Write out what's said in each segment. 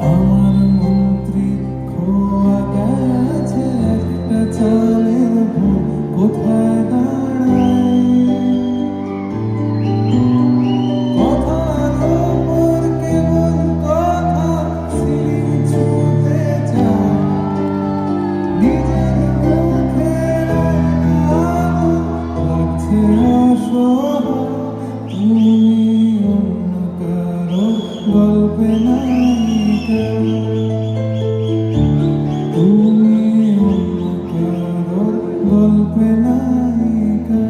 আমার মন্ত্রী খোয়া গেছে একটা চালের ভোর কোথায় দাঁড়ায় কথার ওপর কেবল কথা সিঁড়ি ছুঁতে চায় নিজের মুখে লাগছে অসহায় তুমি অন্য কারো গল্পে নায়িকা তুমি অন্য কারো গল্পে নায়িকা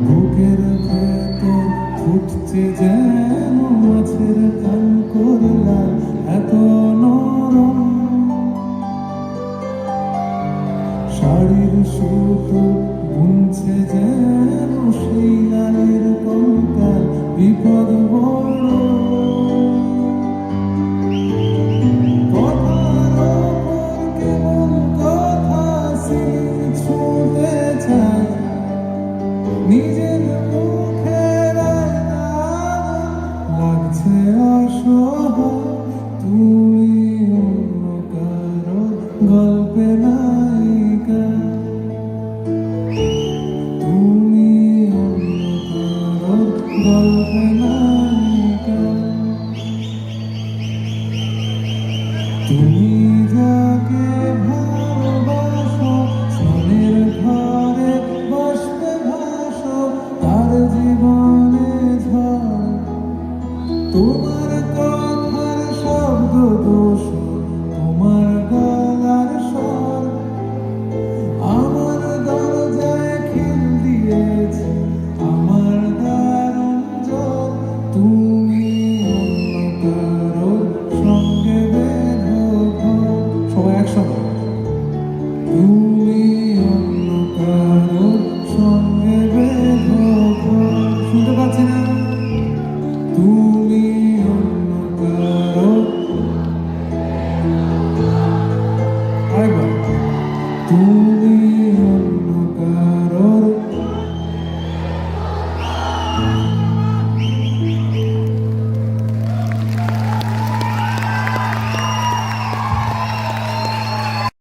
বুকের ভেতর ফুটছে যেন মাছের কান করলা এত নরম শাড়ির সুতো বুনছে যেন সেই লালের কঙ্কাল বিপদ বড় কথার ওপর কেমন কথা সিঁড়ি ছুঁতে চায় নিজের মুখে লাগছে অসহায় তুমি অন্য কারো গল্পে নায়িকা তুমি অন্য কারো গল্পে নায়িকা তুমি যাকে ভালোবাসো সোনের ঘরে বসবে ভাসো তার জীবনে ঝড় তোমার কথার শব্দ দোষ তোমার গলার স্বর আমার দরজায় খিল দিয়েছে আমার দারুণ জল তুমি অন্য কারো সঙ্গে বেঁধো ঘর সবাই একসঙ্গে তুমি অন্য কারো সঙ্গে বেঁধো ঘর শুনতে পাচ্ছি না তুমি অন্য কারো আরেকবার তুমি অন্য কারো